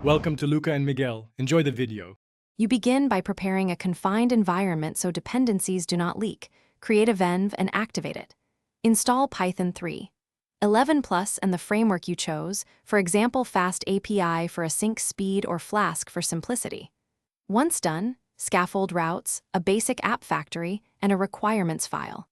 Welcome to Luca and Miguel. Enjoy the video. You begin by preparing a confined environment so dependencies do not leak. Create a venv and activate it. Install Python 3. 11 Plus and the framework you chose, for example Fast API for async speed or Flask for simplicity. Once done, scaffold routes, a basic app factory, and a requirements file.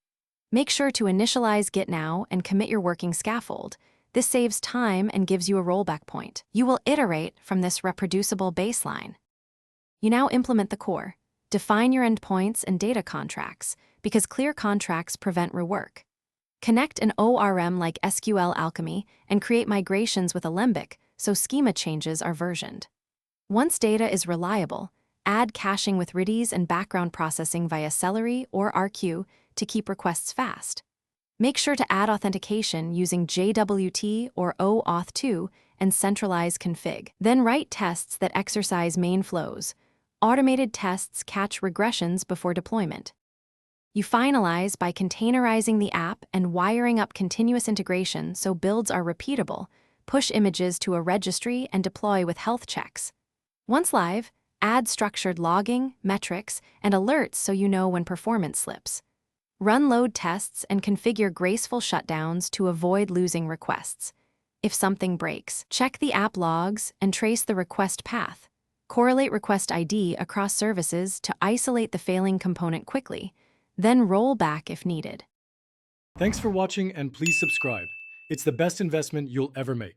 Make sure to initialize Git now and commit your working scaffold. This saves time and gives you a rollback point. You will iterate from this reproducible baseline. You now implement the core. Define your endpoints and data contracts, because clear contracts prevent rework. Connect an ORM like SQL Alchemy and create migrations with Alembic so schema changes are versioned. Once data is reliable, add caching with Redis and background processing via Celery or RQ to keep requests fast. Make sure to add authentication using JWT or OAuth2 and centralize config. Then write tests that exercise main flows. Automated tests catch regressions before deployment. You finalize by containerizing the app and wiring up continuous integration so builds are repeatable, push images to a registry and deploy with health checks. Once live, add structured logging, metrics, and alerts so you know when performance slips. Run load tests and configure graceful shutdowns to avoid losing requests. If something breaks, check the app logs and trace the request path. Correlate request ID across services to isolate the failing component quickly, then roll back if needed. Thanks for watching and please subscribe. It's the best investment you'll ever make.